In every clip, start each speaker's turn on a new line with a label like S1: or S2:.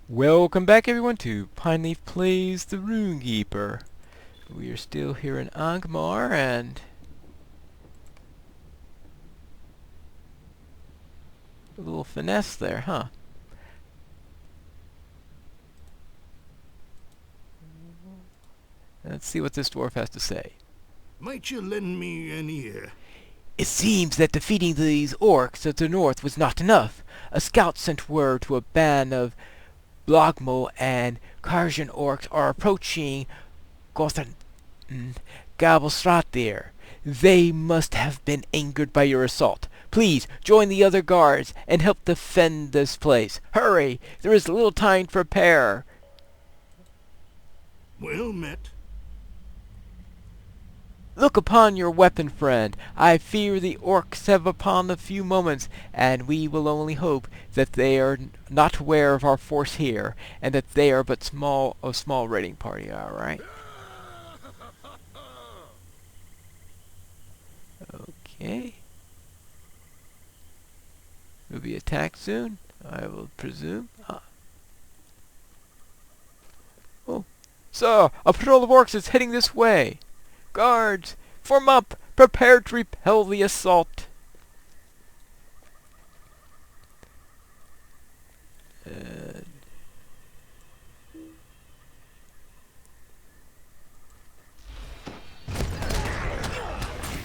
S1: Welcome back everyone to Pineleaf Plays the Rune-keeper. We are still here in Angmar and a little finesse there, huh? Let's see what this dwarf has to say.
S2: Might you lend me an ear?
S1: It seems that defeating these orcs at the north was not enough. A scout sent word to a band of Blogmo and Karjan orcs are approaching Gothan Gavelstrathir. They must have been angered by your assault. Please join the other guards and help defend this place. Hurry! There is little time to prepare.
S2: Well met.
S1: Look upon your weapon, friend. I fear the orcs have upon a few moments, and we will only hope that they are not aware of our force here, and that they are but a small raiding party. All right. Okay. Will be attacked soon, I will presume. Oh, sir! A patrol of orcs is heading this way. Guards, form up! Prepare to repel the assault!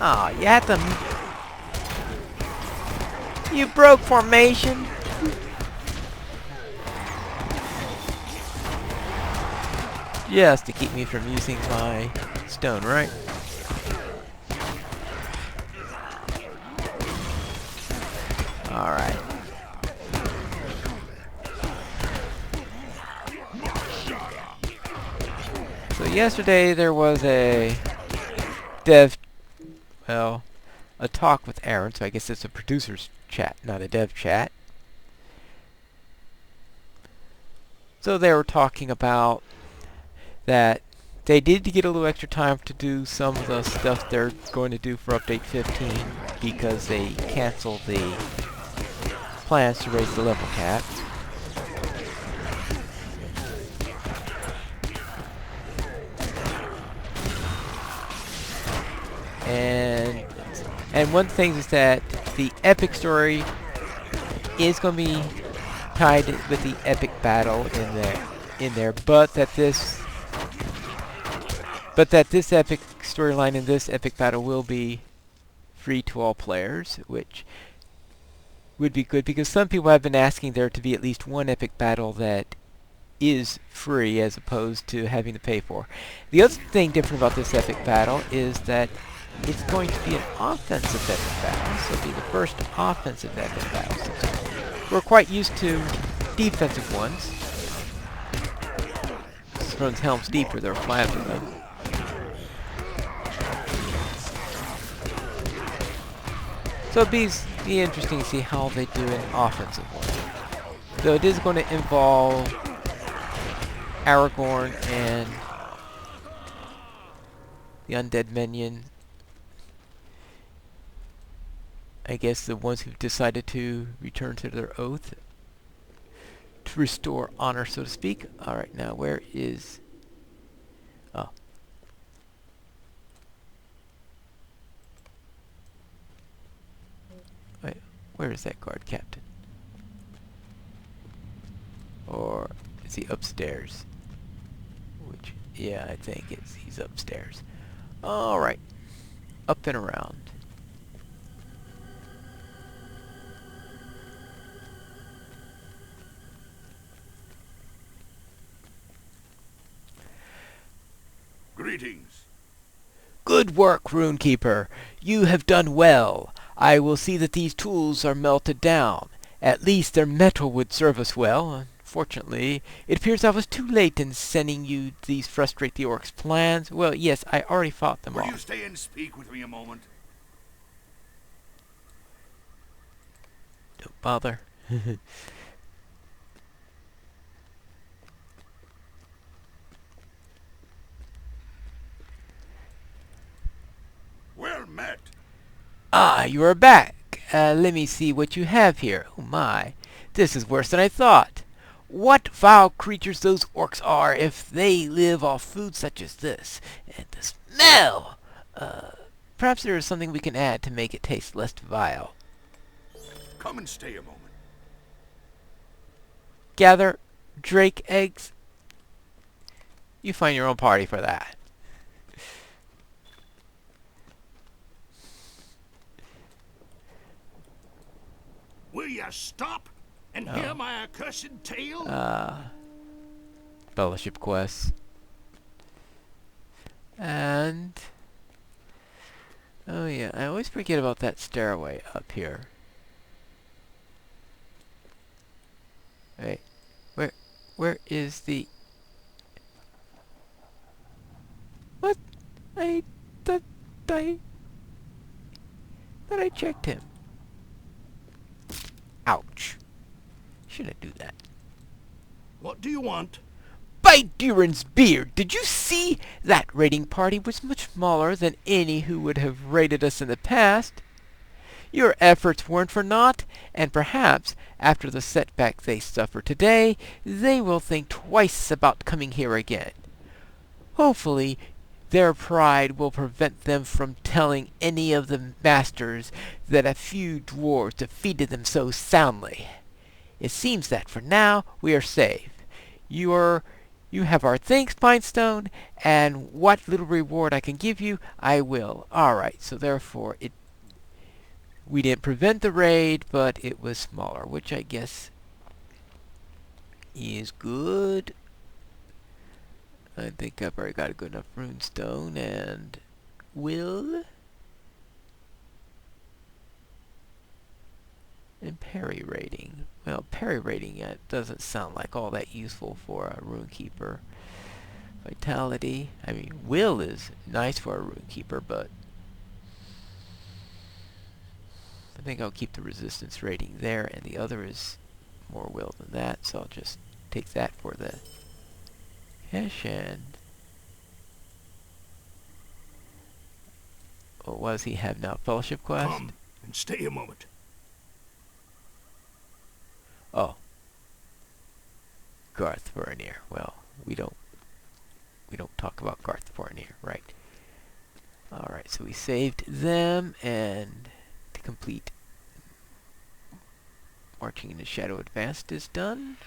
S1: Aw, you had to... You broke formation! Just to keep me from using my stone, right? Alright. So yesterday there was a a talk with Aaron, so I guess it's a producer's chat, not a dev chat. So they were talking about that they did get a little extra time to do some of the stuff they're going to do for update 15 because they canceled the plans to raise the level cap. And one thing is that the epic story is going to be tied with the epic battle in there, but that this epic storyline and this epic battle will be free to all players, which would be good because some people have been asking there to be at least one epic battle that is free as opposed to having to pay for. The other thing different about this epic battle is that it's going to be an offensive epic battle, so it'll be the first offensive epic battle. So we're quite used to defensive ones. This runs Helm's Deep where there are 5 of them. So it'll be interesting to see how they do an offensive one. So it is going to involve Aragorn and the undead minion. I guess the ones who've decided to return to their oath to restore honor, so to speak. Alright, now where is... Oh. Wait, where is that guard captain? Or is he upstairs? Which, yeah, I think he's upstairs. Alright, up and around.
S2: Greetings.
S1: Good work, Rune-keeper. You have done well. I will see that these tools are melted down. At least their metal would serve us well. Unfortunately, it appears I was too late in sending you these frustrate the orcs' plans. Well, yes, I already fought them
S2: Will
S1: off.
S2: you stay and speak with me a moment?
S1: Don't bother.
S2: Well met.
S1: Ah, you are back. Let me see what you have here. Oh my, this is worse than I thought. What foul creatures those orcs are if they live off food such as this. And the smell! Perhaps there is something we can add to make it taste less vile.
S2: Come and stay a moment.
S1: Gather drake eggs. You find your own party for that.
S2: Will you stop and hear my accursed tale?
S1: Fellowship quests. And... oh yeah, I always forget about that stairway up here. Wait, where is the... what? I thought I checked him. Ouch. Shouldn't do that.
S2: What do you want?
S1: By Durin's beard, did you see? That raiding party was much smaller than any who would have raided us in the past. Your efforts weren't for naught, and perhaps, after the setback they suffered today, they will think twice about coming here again. Hopefully, their pride will prevent them from telling any of the masters that a few dwarves defeated them so soundly. It seems that for now we are safe. You have our thanks, Pinestone, and what little reward I can give you, I will. Alright, so therefore we didn't prevent the raid, but it was smaller, which I guess is good. I think I've already got a good enough runestone and will. And parry rating. Well, parry rating doesn't sound like all that useful for a Rune-keeper. Vitality. I mean, will is nice for a Rune-keeper, but I think I'll keep the resistance rating there, and the other is more will than that, so I'll just take that for the cash. And what does he have now? Fellowship quest?
S2: Come and stay a moment.
S1: Oh. Garth Vernier. Well, we don't talk about Garth Vernier, right? Alright, so we saved them, and to complete Marching into Shadow Advanced is done.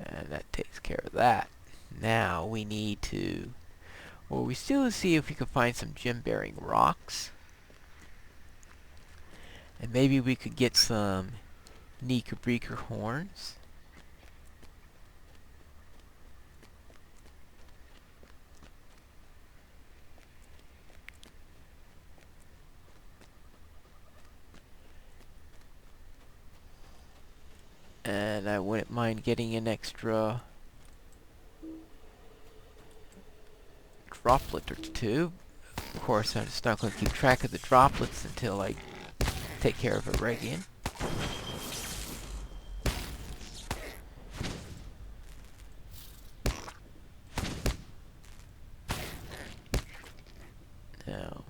S1: And that takes care of that. Now we need to... well, we still see if we can find some gem-bearing rocks. And maybe we could get some Neeker-Breaker horns. And I wouldn't mind getting an extra droplet or two. Of course, I'm just not going to keep track of the droplets until I take care of Eregion. Now,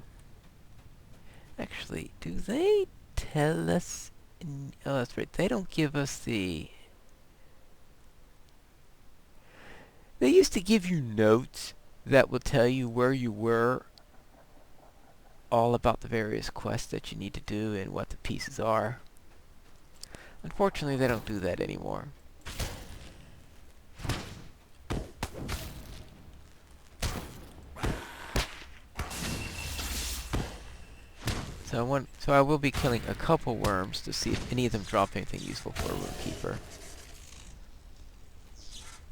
S1: actually, do they tell us? Oh, that's right. They don't give us the... they used to give you notes that will tell you where you were, all about the various quests that you need to do and what the pieces are. Unfortunately, they don't do that anymore. So I will be killing a couple worms to see if any of them drop anything useful for a Rune-keeper.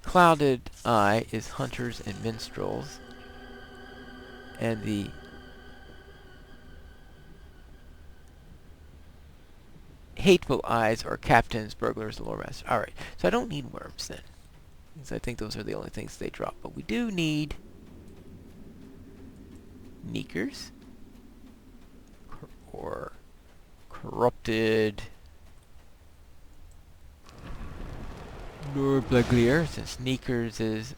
S1: Clouded Eye is hunters and minstrels, and the Hateful Eyes are captains, burglars, and lore masters. Alright, so I don't need worms then, because I think those are the only things they drop. But we do need Neekers, or corrupted Norbliglier, since Neekers is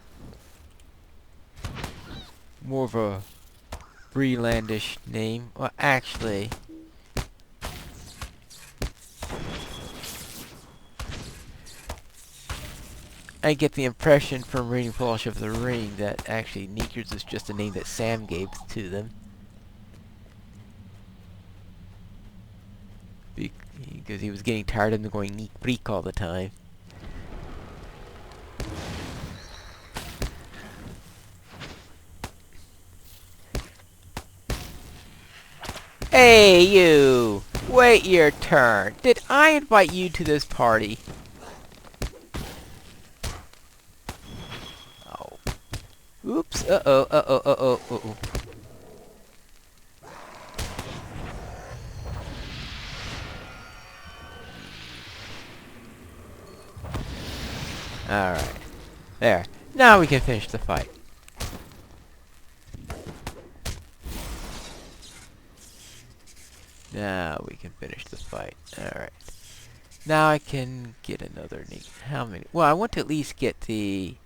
S1: more of a Brelandish name. Well, actually, I get the impression from reading Fellowship of the Ring that actually Neekers is just a name that Sam gave to them. Because he was getting tired of them going Neek Breek all the time. Hey, you! Wait your turn. Did I invite you to this party? Oh. Oops. Uh-oh, uh-oh, uh-oh, uh-oh. Alright. There. Now we can finish the fight. Now we can finish the fight. Alright. Now I can get another Neek. How many? Well, I want to at least get the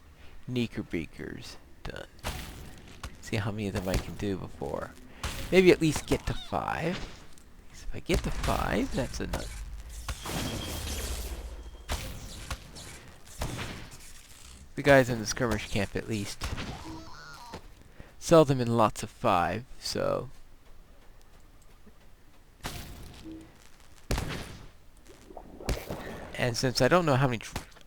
S1: Neeker-Beakers done. See how many of them I can do before. Maybe at least get to 5. If I get to 5, that's enough. The guys in the skirmish camp at least sell them in lots of 5, so... And since I don't know how many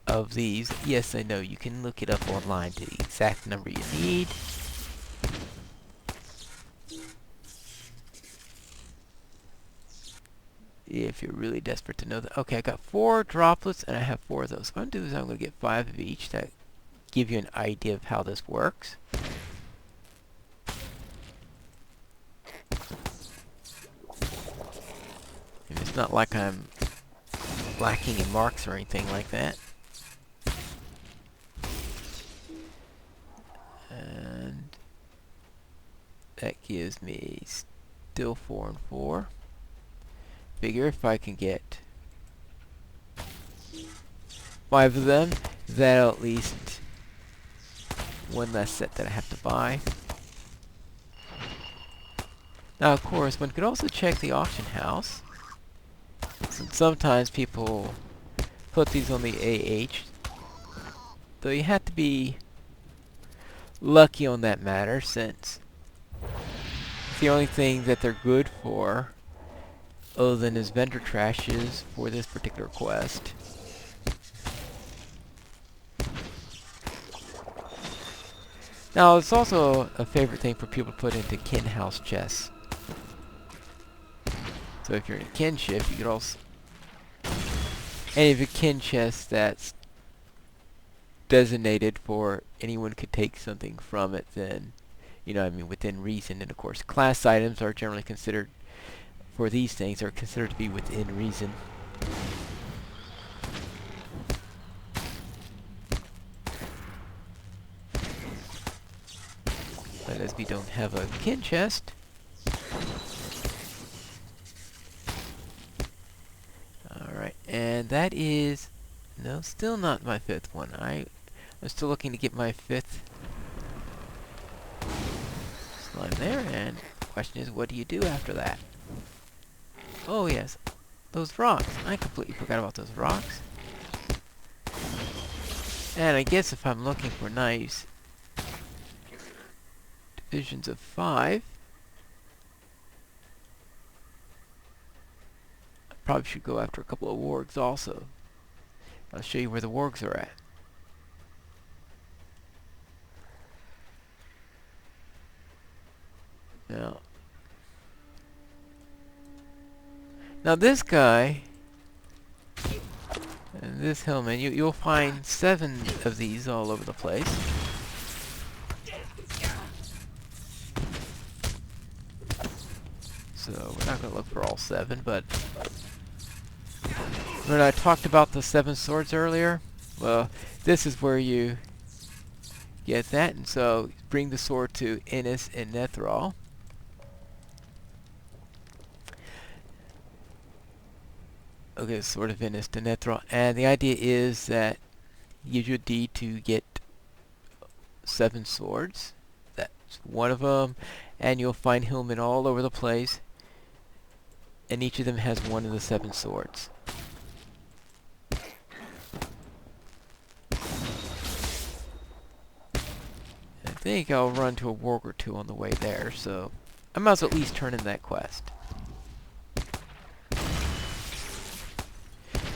S1: of these, yes, I know, you can look it up online to the exact number you need. If you're really desperate to know that. Okay, I got 4 droplets, and I have 4 of those. What I'm going to do is I'm going to get 5 of each to give you an idea of how this works. And it's not like I'm lacking in marks or anything like that. And that gives me still 4 and 4. Figure if I can get 5 of them, that'll at least one less set that I have to buy. Now, of course, one could also check the auction house. Since sometimes people put these on the AH, though you have to be lucky on that matter, since it's the only thing that they're good for, other than his vendor trashes for this particular quest. Now, it's also a favorite thing for people to put into kin house chests. So if you're in a kinship, you could also... Any of the kin chests that's designated for anyone could take something from it, then, you know, I mean, within reason. And of course, class items are generally considered, for these things, are considered to be within reason. But as we don't have a kin chest, alright, and that is, no, still not my 5th one. I'm still looking to get my 5th slime there, and the question is, what do you do after that? Oh yes, those rocks. I completely forgot about those rocks. And I guess if I'm looking for nice divisions of 5, I probably should go after a couple of wargs also. I'll show you where the wargs are at. Now this guy and this hillman, you'll find 7 of these all over the place. So we're not going to look for all 7, but when I talked about the 7 swords earlier, well, this is where you get that, and so bring the sword to Innis and Nethral. Okay, Sword of Innis to Nethral, and the idea is that it gives you a deed to get 7 swords. That's one of them, and you'll find hillmen all over the place, and each of them has one of the 7 swords. I think I'll run to a warg or 2 on the way there, so I might as well at least turn in that quest.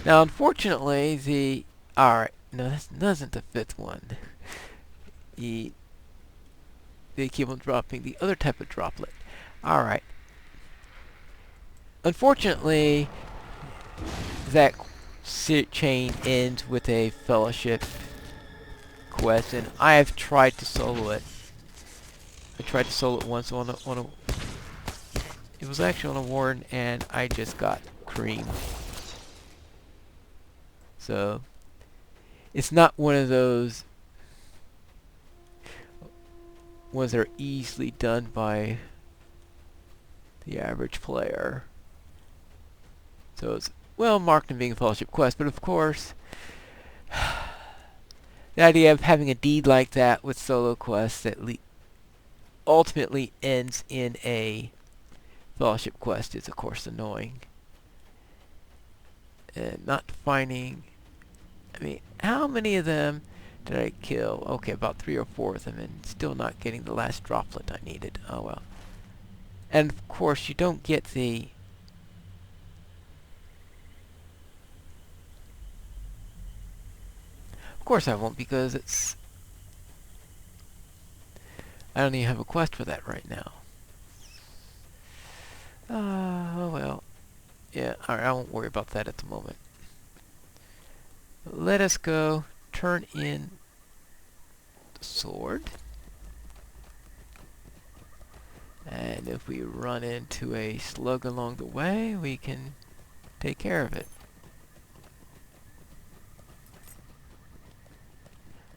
S1: Now, unfortunately, the... Alright, no, that isn't the 5th one. They keep on dropping the other type of droplet. Alright. Unfortunately, that chain ends with a fellowship quest, and I have tried to solo it. I tried to solo it once on a it was actually on a warden, and I just got creamed. So it's not one of those ones that are easily done by the average player. So it's well marked in being a fellowship quest, but of course the idea of having a deed like that with solo quests that ultimately ends in a fellowship quest is of course annoying. And not finding... I mean, how many of them did I kill? Okay, about 3 or 4 of them, and still not getting the last droplet I needed. Oh well. And of course you don't get the... Of course I won't, because it's... I don't even have a quest for that right now. Oh well. Yeah, alright, I won't worry about that at the moment. Let us go turn in the sword. And if we run into a slug along the way, we can take care of it.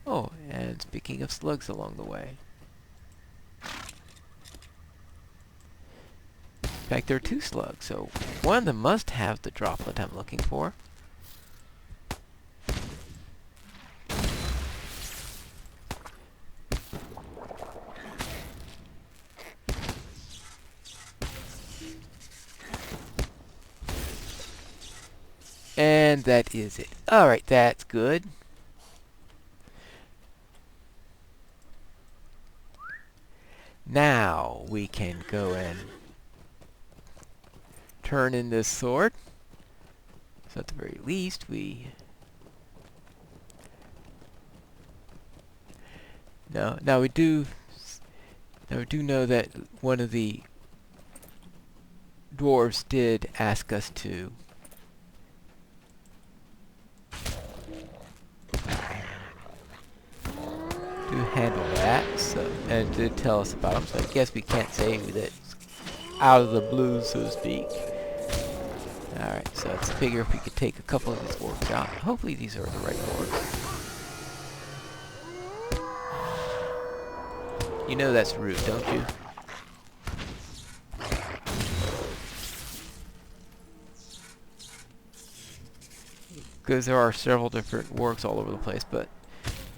S1: Oh, and speaking of slugs along the way. In fact, there are 2 slugs, so one of them must have the droplet I'm looking for. And that is it. Alright, that's good. Now we can go and turn in this sword. So at the very least we... Now we do know that one of the dwarves did ask us to handle that, so, and did tell us about them, so I guess we can't say that it's out of the blue, so to speak. Alright, so let's figure if we could take a couple of these orcs out. Hopefully these are the right orcs. You know that's rude, don't you? Because there are several different orcs all over the place, but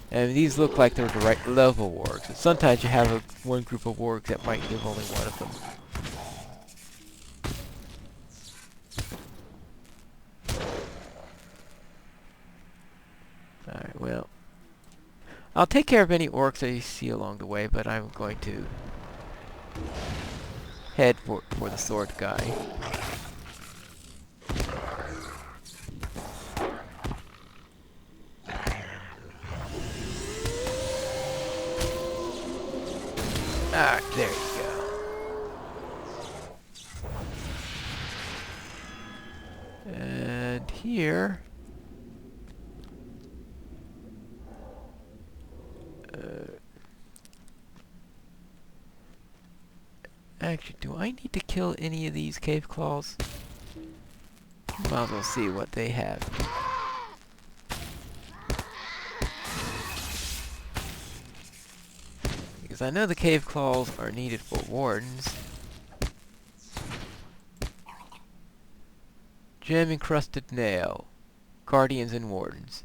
S1: and these look like they're the right level wargs. And sometimes you have one group of wargs that might give only one of them. Alright, well. I'll take care of any orcs I see along the way, but I'm going to head for the sword guy. Ah, there you go. And here... actually, do I need to kill any of these cave claws? Might as well see what they have. Because I know the cave claws are needed for wardens. Gem encrusted nail. Guardians and wardens.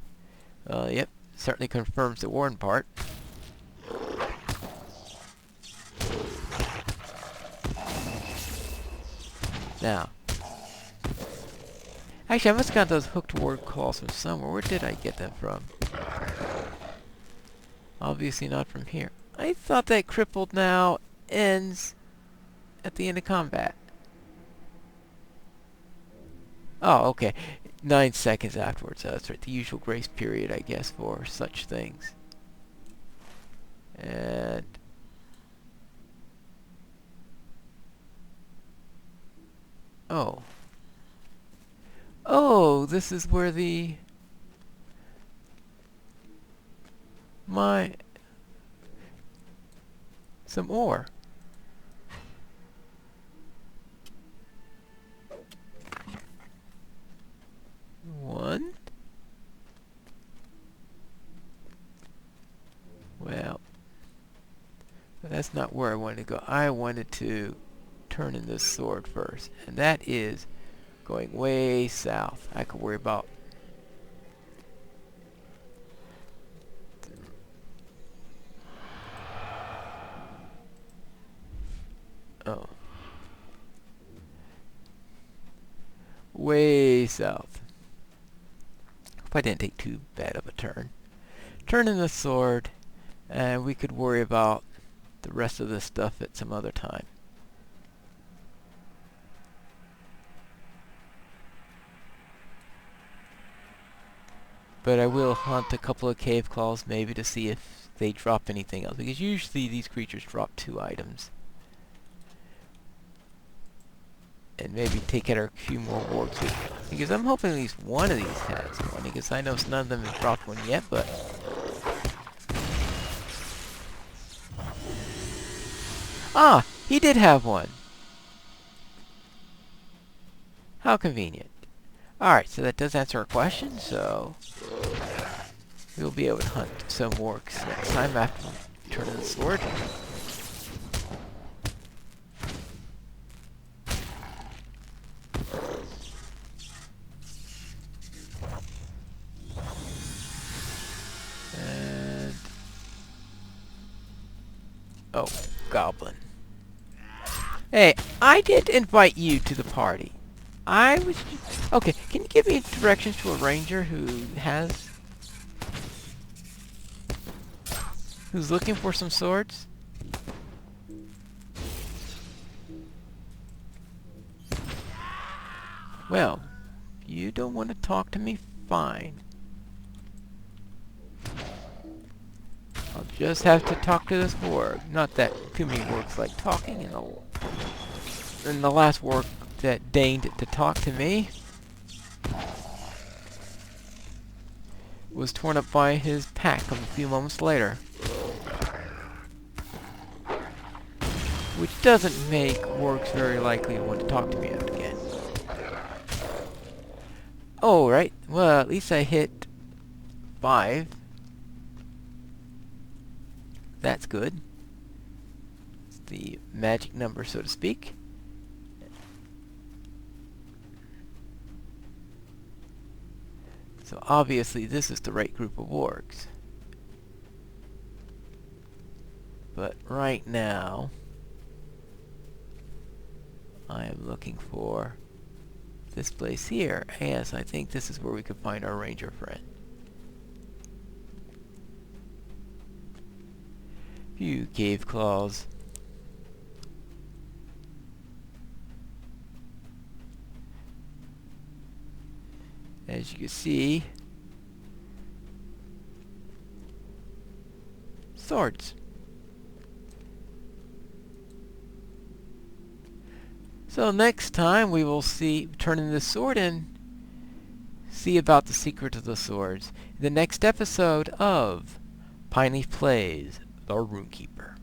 S1: Yep, certainly confirms the warden part. Now, actually, I must have got those hooked word calls from somewhere. Where did I get them from? Obviously not from here. I thought that crippled now ends at the end of combat. Oh, okay. 9 seconds afterwards. That's right. The usual grace period, I guess, for such things. And... oh. Oh, this is where the... some ore. One. Well, that's not where I wanted to go. I wanted to turn in this sword first, and that is going way south. I could worry about oh, way south. Hope I didn't take too bad of a turn. Turn in the sword, and we could worry about the rest of this stuff at some other time. But I will hunt a couple of cave claws maybe to see if they drop anything else, because usually these creatures drop 2 items. And maybe take out a few more wargs, because I'm hoping at least one of these has one, because I know none of them have dropped one yet, but... ah! He did have one! How convenient. Alright, so that does answer our question, so... we'll be able to hunt some orcs next time after we turn in the sword. And... oh, goblin. Hey, I did invite you to the party. I was just... okay, can you give me directions to a ranger who's looking for some swords? Well, if you don't want to talk to me, fine. I'll just have to talk to this warg. Not that too many wargs like talking, and the last warg that deigned to talk to me was torn up by his pack a few moments later. Which doesn't make wargs very likely to want to talk to me again. Oh, right. Well, at least I hit 5. That's good. It's the magic number, so to speak. So obviously this is the right group of orcs. But right now, I am looking for this place here. Yes, I think this is where we could find our ranger friend. Few cave claws. As you can see, swords. So next time we will turn in this sword and see about the secret of the swords in the next episode of Pineleaf Plays the Rune-keeper.